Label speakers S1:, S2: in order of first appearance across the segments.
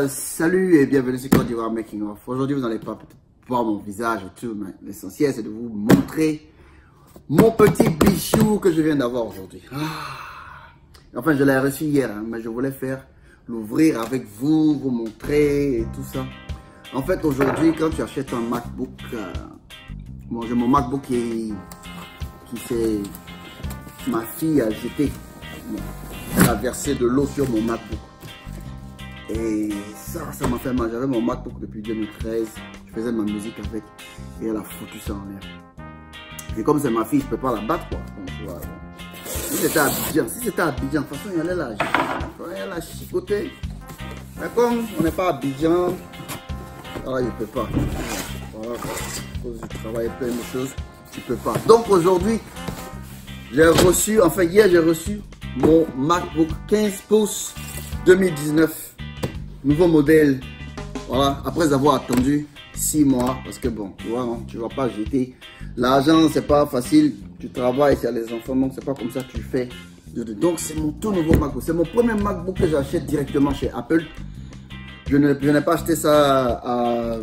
S1: Salut et bienvenue sur Côte d'Ivoire Making Of. Aujourd'hui, vous n'allez pas peut-être voir mon visage et tout, mais l'essentiel, c'est de vous montrer mon petit bijou que je viens d'avoir aujourd'hui. Enfin, je l'ai reçu hier, hein, mais je voulais faire l'ouvrir avec vous, vous montrer et tout ça. En fait, aujourd'hui, quand tu achètes un MacBook, bon, j'ai mon MacBook qui s'est... Ma fille a jeté. Bon, elle a versé de l'eau sur mon MacBook. Et ça m'a fait mal. J'avais mon MacBook depuis 2013. Je faisais ma musique avec. Et elle a foutu ça en l'air. Et comme c'est ma fille, je peux pas la battre, quoi. Donc, voilà. Si c'était à Abidjan, de toute façon, il allait la chicoter. Mais comme on n'est pas à Abidjan, alors je peux pas. Voilà, quoi. À cause du travail et plein de choses, tu peux pas. Donc aujourd'hui, j'ai reçu, enfin hier, j'ai reçu mon MacBook 15 pouces 2019. Nouveau modèle, voilà, après avoir attendu 6 mois, parce que bon, tu vois, non, tu vas pas jeter l'argent, c'est pas facile, tu travailles, c'est les enfants, donc c'est pas comme ça que tu fais. Donc c'est mon tout nouveau MacBook, c'est mon premier MacBook que j'achète directement chez Apple. Je n'ai pas acheté ça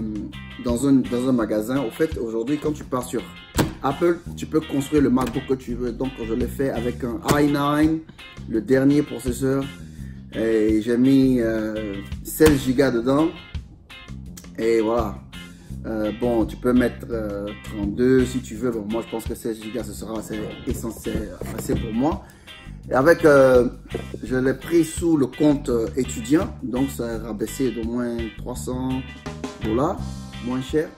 S1: dans un magasin. Au fait, aujourd'hui, quand tu pars sur Apple, tu peux construire le MacBook que tu veux. Donc je l'ai fait avec un i9, le dernier processeur. Et j'ai mis 16 Go dedans. Et voilà. Bon, tu peux mettre 32 si tu veux. Bon, moi, je pense que 16 Go, ce sera assez pour moi. Et avec, je l'ai pris sous le compte étudiant. Donc, ça a rabaissé d'au moins 300 $, moins cher.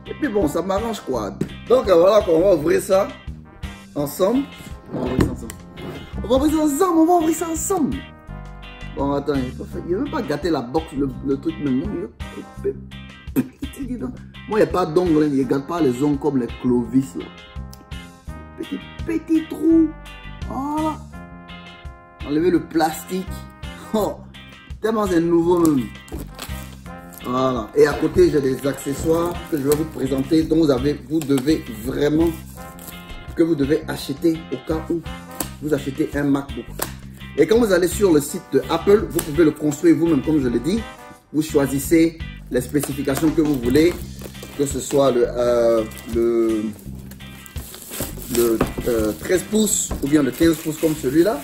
S1: Et puis, bon, ça m'arrange quoi. Donc, voilà, on va ouvrir ça ensemble. On va ouvrir ça ensemble. Bon, attends, il ne veut pas gâter la box, le truc maintenant. Moi, il n'y a pas d'ongles, il ne gâte pas les ongles comme les Clovis. Là. Petit trou. Voilà. Enlever le plastique. Oh, tellement c'est nouveau même. Voilà. Et à côté, j'ai des accessoires que je vais vous présenter, dont vous devez vraiment, que vous devez acheter au cas où vous achetez un MacBook. Et quand vous allez sur le site de Apple, vous pouvez le construire vous-même, comme je l'ai dit. Vous choisissez les spécifications que vous voulez, que ce soit le 13 pouces ou bien le 15 pouces comme celui-là.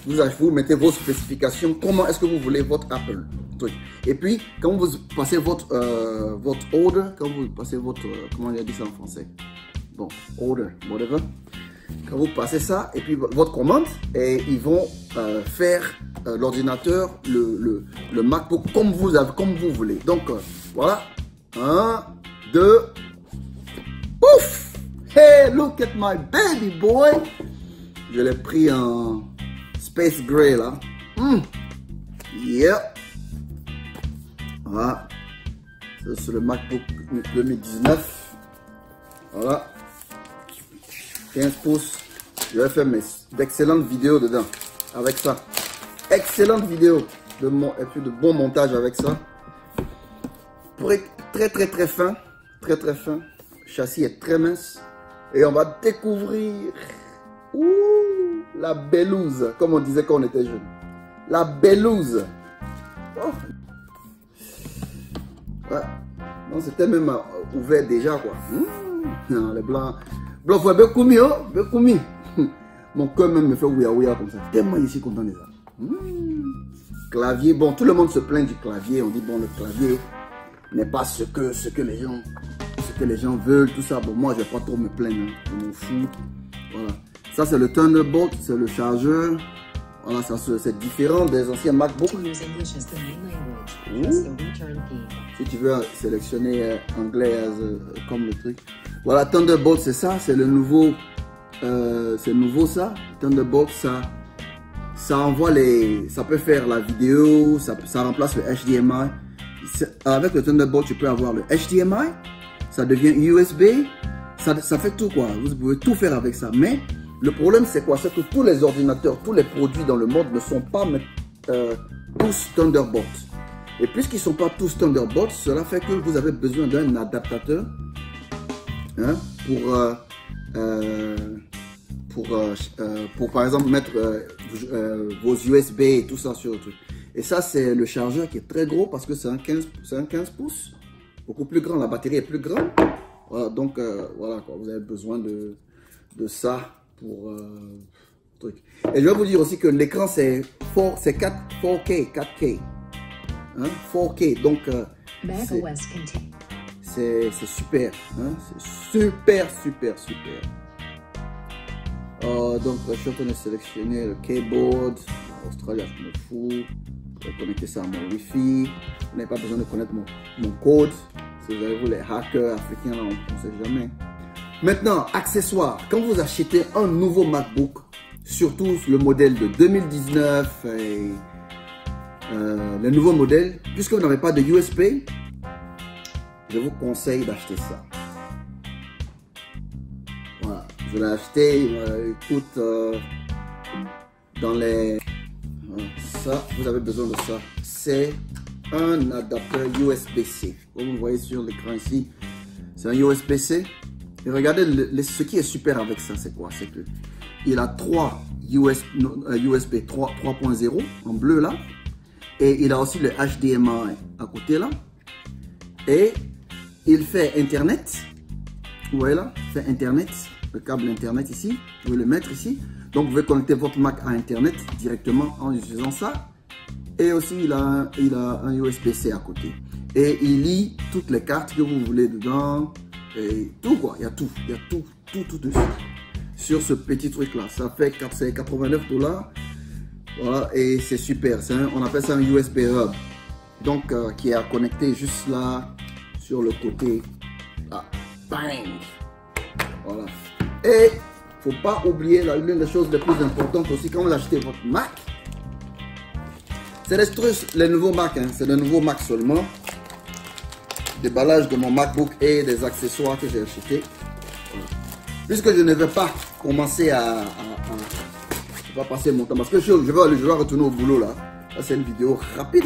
S1: Vous mettez vos spécifications, comment est-ce que vous voulez votre Apple truc. Et puis, quand vous passez votre order, quand vous passez votre, comment on a dit ça en français? Bon, order, whatever. Quand vous passez ça, et puis votre commande, et ils vont faire l'ordinateur, le MacBook comme vous voulez. Donc, voilà. 1, 2. Ouf! Hey, look at my baby boy! Je l'ai pris en Space Gray là. Yeah. Voilà. C'est le MacBook 2019. Voilà. 15 pouces. Je vais faire d'excellentes vidéos dedans. Avec ça. Excellente vidéo. Et puis de bon montage avec ça. Pour être très fin. Très fin. Le châssis est très mince. Et on va découvrir la bellouse. Comme on disait quand on était jeune. La bellouse. Oh. Ouais. Non, c'était même ouvert déjà quoi. Non, les blancs. Blanc, faut beaucoup mieux, beaucoup mieux. Mon cœur même me fait ouïa comme ça. Tellement je suis content de ça. Clavier, bon, tout le monde se plaint du clavier. On dit bon, le clavier n'est pas ce que les gens veulent, tout ça. Bon, moi, je vais pas trop me plaindre. Hein. Je m'en fous. Voilà. Ça, c'est le Thunderbolt, c'est le chargeur. Voilà, c'est différent des anciens MacBook. Si tu veux sélectionner anglais comme le truc. Voilà, Thunderbolt, c'est ça, c'est le nouveau. C'est nouveau ça. Thunderbolt, ça envoie ça peut faire la vidéo, ça remplace le HDMI. Avec le Thunderbolt, tu peux avoir le HDMI, ça devient USB, ça fait tout quoi. Vous pouvez tout faire avec ça. Mais le problème, c'est quoi? C'est que tous les ordinateurs, tous les produits dans le monde ne sont pas tous Thunderbolt. Et puisqu'ils ne sont pas tous Thunderbolt, cela fait que vous avez besoin d'un adaptateur hein, pour par exemple mettre vos USB et tout ça sur le truc. Et ça, c'est le chargeur qui est très gros parce que c'est un 15 pouces. Beaucoup plus grand, la batterie est plus grande. Voilà, donc voilà quoi, vous avez besoin de ça pour truc. Et je vais vous dire aussi que l'écran c'est 4K, 4K. Hein, 4K, donc c'est super, hein, c'est super. Donc je suis en train de sélectionner le keyboard. Australia, je me fous. Je vais connecter ça à mon Wi-Fi. Vous n'avez pas besoin de connaître mon code. Si vous avez vous les hackers africains, là, on ne sait jamais. Maintenant, accessoires. Quand vous achetez un nouveau MacBook, surtout le modèle de 2019 et le nouveau modèle, puisque vous n'avez pas de USB, je vous conseille d'acheter ça. Voilà, je l'ai acheté, il coûte dans les... Ça, vous avez besoin de ça. C'est un adapteur USB-C. Comme vous voyez sur l'écran ici, c'est un USB-C. Et regardez, ce qui est super avec ça, c'est quoi? C'est que il a 3 USB 3.0 en bleu là. Et il a aussi le HDMI à côté là. Et il fait Internet. Vous voyez là? Il fait Internet. Le câble Internet ici. Vous pouvez le mettre ici. Donc vous pouvez connecter votre Mac à Internet directement en utilisant ça. Et aussi il a un USB-C à côté. Et il lit toutes les cartes que vous voulez dedans. Et tout quoi. Il y a tout dessus. Sur ce petit truc là. Ça fait 89 $. Voilà. Et c'est super. On appelle ça un USB hub. Donc qui est à connecter juste là. Sur le côté. Là. Bang. Voilà. Et faut pas oublier l'une des choses les plus importantes aussi quand vous achetez votre Mac. C'est les nouveaux Mac, hein. C'est le nouveau Mac seulement. Déballage de mon MacBook et des accessoires que j'ai achetés. Voilà. Puisque je ne vais pas commencer je vais passer mon temps parce que je vais retourner au boulot là. Là c'est une vidéo rapide.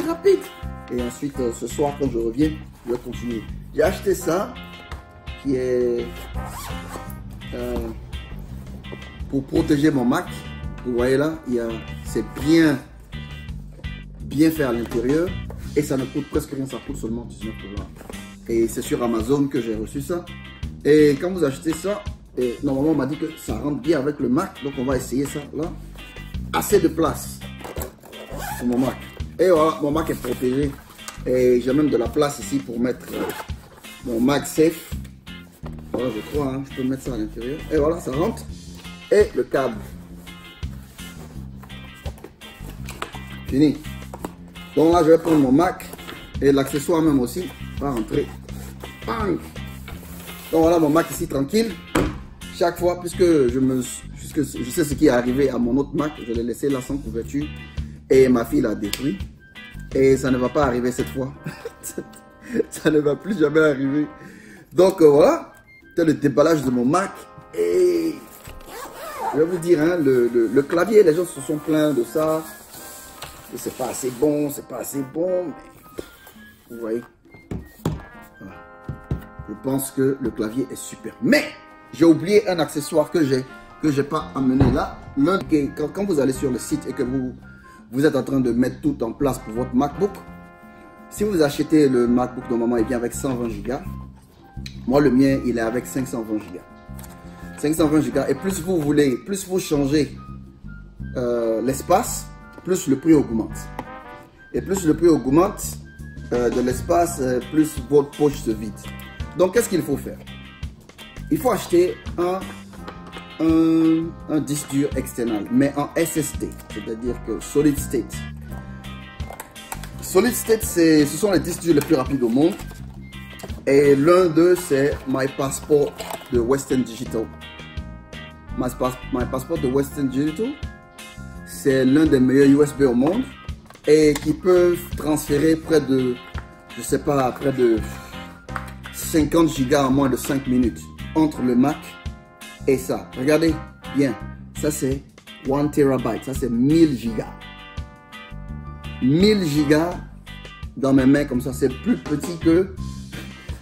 S1: Et ensuite ce soir quand je reviens, je vais continuer. J'ai acheté ça qui est pour protéger mon Mac. Vous voyez là, c'est bien fait à l'intérieur et ça ne coûte presque rien, ça coûte seulement 19 $. Et c'est sur Amazon que j'ai reçu ça. Et quand vous achetez ça, et normalement on m'a dit que ça rentre bien avec le Mac, donc on va essayer ça là. Assez de place sur mon Mac. Et voilà, mon Mac est protégé. Et j'ai même de la place ici pour mettre mon MagSafe. Voilà, je crois, hein, je peux mettre ça à l'intérieur. Et voilà, ça rentre. Et le câble. Fini. Donc là, je vais prendre mon Mac et l'accessoire même aussi va rentrer. Bang. Donc voilà mon Mac ici tranquille. Chaque fois, puisque je sais ce qui est arrivé à mon autre Mac, je l'ai laissé là sans couverture et ma fille l'a détruit. Et ça ne va pas arriver cette fois. Ça ne va plus jamais arriver. Donc voilà, c'est le déballage de mon Mac. Et je vais vous dire, hein, le clavier, les gens se sont plaints de ça. C'est pas assez bon, mais vous voyez. Voilà. Je pense que le clavier est super. Mais j'ai oublié un accessoire que j'ai pas amené là. Quand vous allez sur le site et que vous êtes en train de mettre tout en place pour votre MacBook, si vous achetez le MacBook normalement, il vient avec 120 Go. Moi, le mien, il est avec 520 Go. 520 Go. Et plus vous changez l'espace, plus le prix augmente. Et plus le prix augmente de l'espace, plus votre poche se vide. Donc, qu'est-ce qu'il faut faire? Il faut acheter un disque dur external, mais en SSD, c'est-à-dire que Solid State. Solid State, ce sont les disques durs les plus rapides au monde. Et l'un d'eux, c'est My Passport de Western Digital. My Passport de Western Digital, c'est l'un des meilleurs USB au monde et qui peuvent transférer près de, je sais pas, près de 50 Go en moins de 5 minutes entre le Mac et ça. Regardez bien, ça c'est 1 TB, ça c'est 1000 Go. 1000 Go dans mes mains comme ça, c'est plus petit que,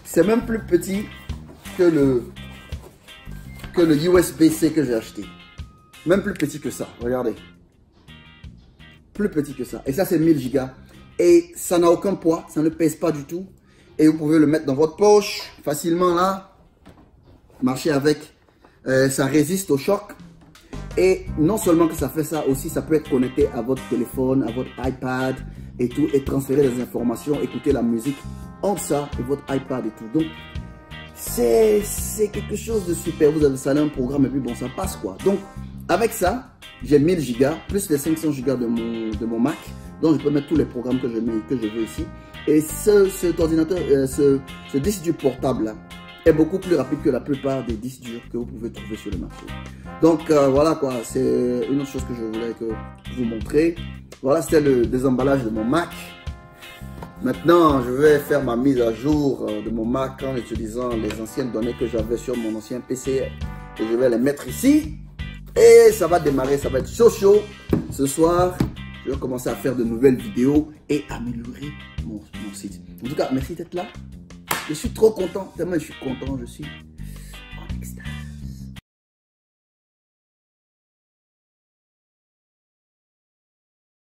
S1: c'est même plus petit que le USB-C que j'ai acheté. Même plus petit que ça, regardez. plus petit que ça. Et ça, c'est 1000 gigas. Et ça n'a aucun poids, ça ne pèse pas du tout. Et vous pouvez le mettre dans votre poche facilement là. Marcher avec. Ça résiste au choc. Et non seulement que ça fait ça, aussi ça peut être connecté à votre téléphone, à votre iPad et tout. Et transférer des informations, écouter la musique entre ça et votre iPad et tout. Donc, c'est quelque chose de super. Vous avez installé un programme et puis bon, ça passe quoi. Donc, avec ça, j'ai 1000 gigas plus les 500 gigas de mon Mac. Donc, je peux mettre tous les programmes que je veux ici. Et cet ordinateur, ce disque dur portable là, est beaucoup plus rapide que la plupart des disques durs que vous pouvez trouver sur le marché. Donc, voilà quoi. C'est une autre chose que je voulais vous montrer. Voilà, c'était le désemballage de mon Mac. Maintenant, je vais faire ma mise à jour de mon Mac en utilisant les anciennes données que j'avais sur mon ancien PC. Et je vais les mettre ici. Et ça va démarrer, ça va être chaud. Ce soir, je vais commencer à faire de nouvelles vidéos et améliorer mon site. En tout cas, merci d'être là. Je suis trop content, tellement je suis content, je suis